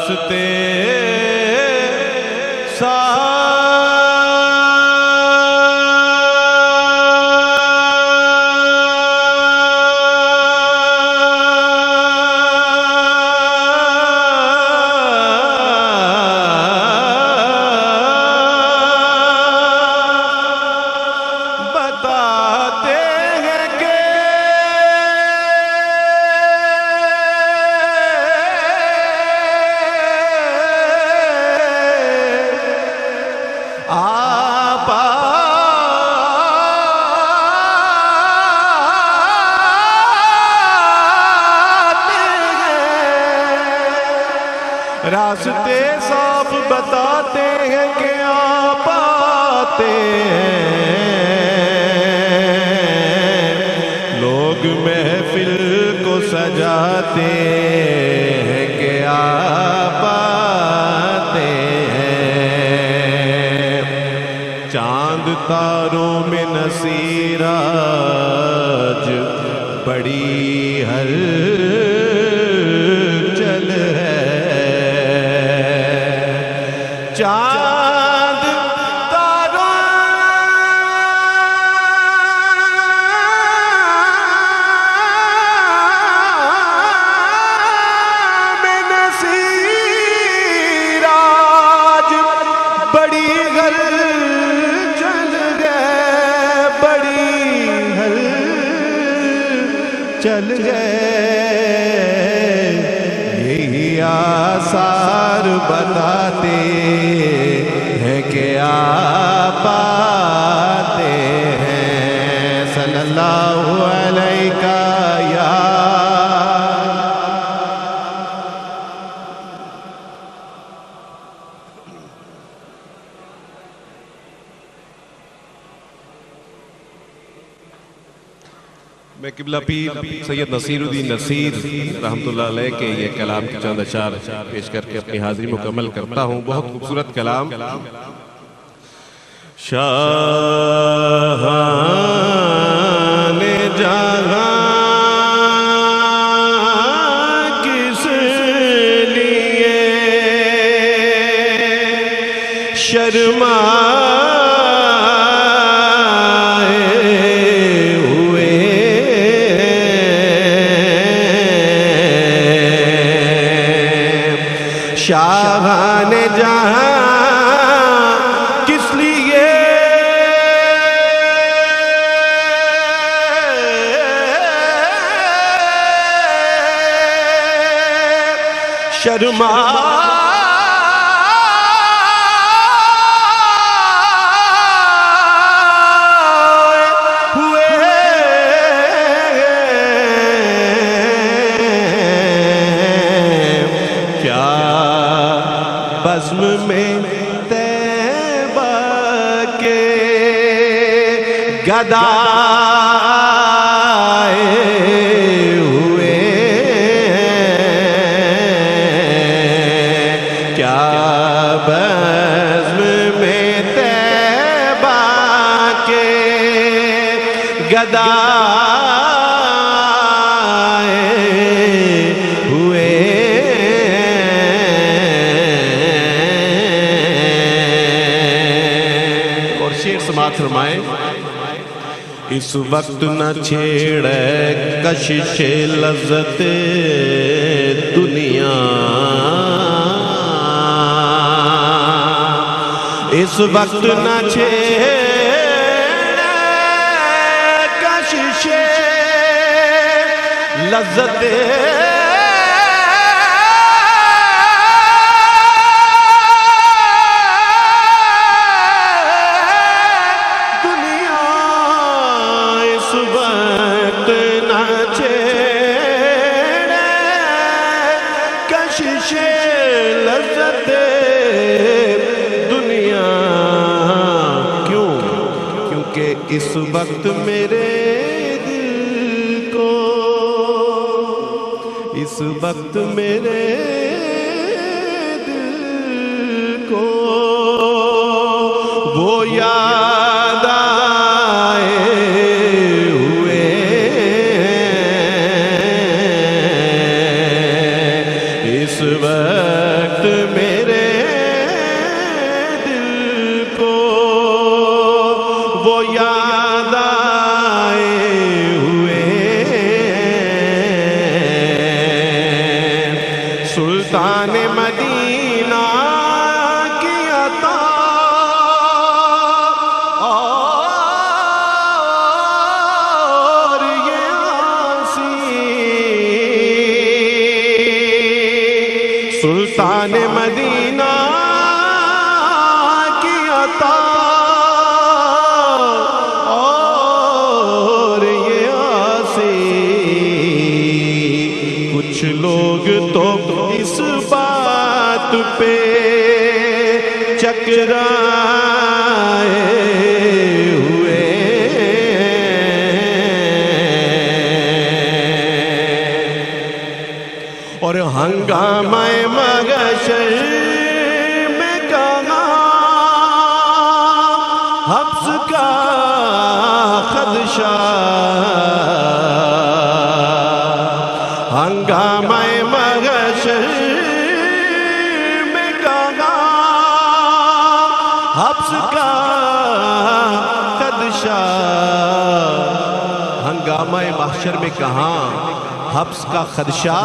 راستے راستے صاف بتاتے ہیں کہ آپ آتے ہیں لوگ محفل کو سجاتے ہیں کہ آپ آتے ہیں چاند تاروں میں نصیراج بڑی ہلچل ہے چاند تاروں میں نصیراج بڑی ہلچل گئے بڑی ہلچل گئے یہی آثار بتاتے ہیں کہ آپ آتے ہیں صلی اللہ علیہ یا میں قبلہ پیر سید نصیر الدین نصیر رحمت اللہ علیہ کے یہ کلام کی چند اشعار پیش کر کے اپنی حاضری مکمل کرتا ہوں بہت خوبصورت کلام شاہان جہاں کس لیے شاہان جہاں کس لیے بزم میں طیبہ کے گدائے ہوئے کیا بزم میں طیبہ کے گدائے ہوئے سماعت فرمائیں اس وقت نہ چھیڑے کشش لذت دنیا اس وقت نہ چھیڑے کشش لذت لذت دنیا کیوں کیونکہ اس وقت میرے دل کو اس وقت میرے دل کو وہ یاد آئے ہوئے اس وقت میرے دل کو وہ یاد آئے ہوئے سلطان مدینہ کی عطا اور یہ آسی سلطان مدینہ کی عطا اور یہ آسی کچھ لوگ تو اس بات پہ چکرائے ہوئے اور ہنگامہ محشر میں کہاں حبس کا خدشہ ہنگامہ محشر میں کہاں حبس کا خدشہ ہنگامہ محشر میں کہاں حبس کا خدشہ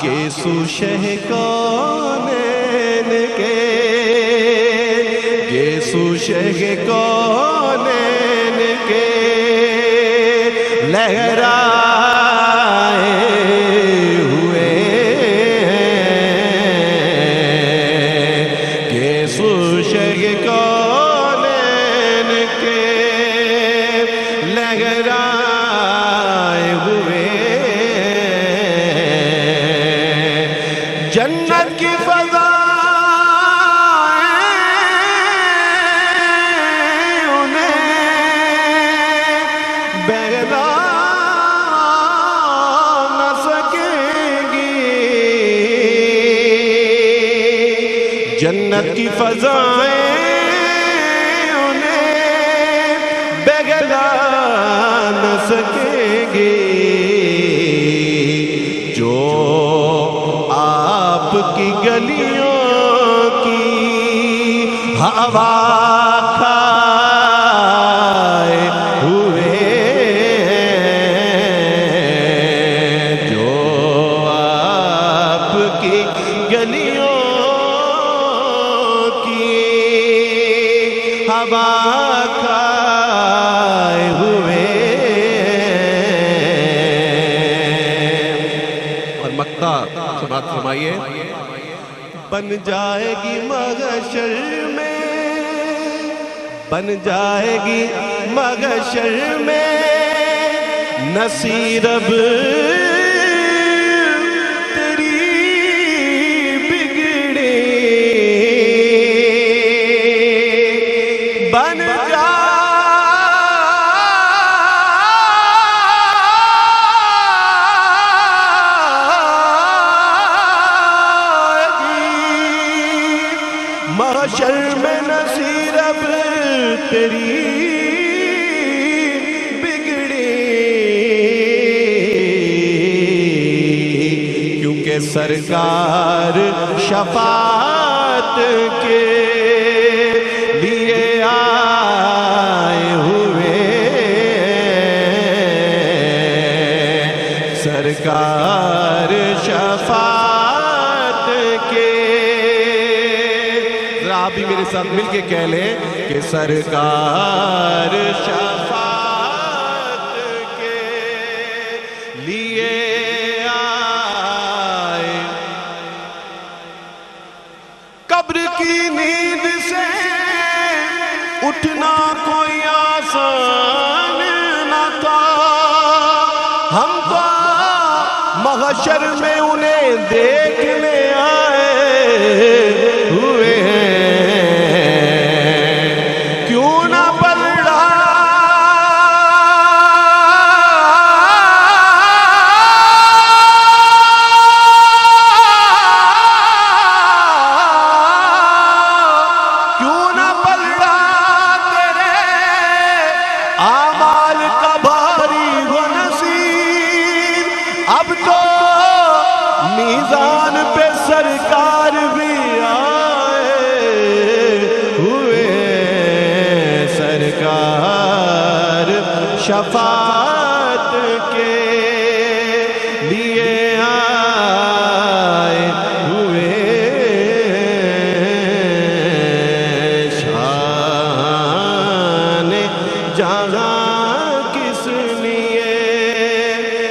گیسو شہ کونین کے گیسو شہ کونین کے لہرائے ہوئے گیسو شہ کونین کے لہرائے ہوئے جنت کی فضائیں انہیں بہلا نہ سکیں گی جنت کی فضائیں انہیں بہلا نہ سکیں گی جو آپ کی گلیوں کی ہوا کھائے ہوئے جو آپ کی گلیوں کی ہوا کھائے ہوئے اور مکہ سماعت فرمائیے بن جائے گی محشر میں بن جائے گی محشر میں نصیرب تیری بگڑی بن محشر میں نصیرب تیری بگڑی کیونکہ سرکار شفاعت کے لیے آئے ہوئے سرکار شفاعت کے آپ بھی میرے ساتھ مل کے کہہ لیں کہ سرکار شفاعت کے لیے آئے قبر کی نیند سے اٹھنا کوئی آسان نہ تھا ہم تو محشر میں انہیں دیکھنے آئے ہوئے ہیں میزان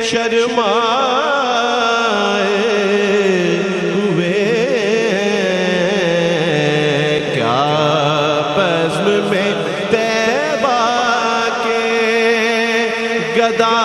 شرمائے ہوئے کیا بزم میں طیبہ کے گدا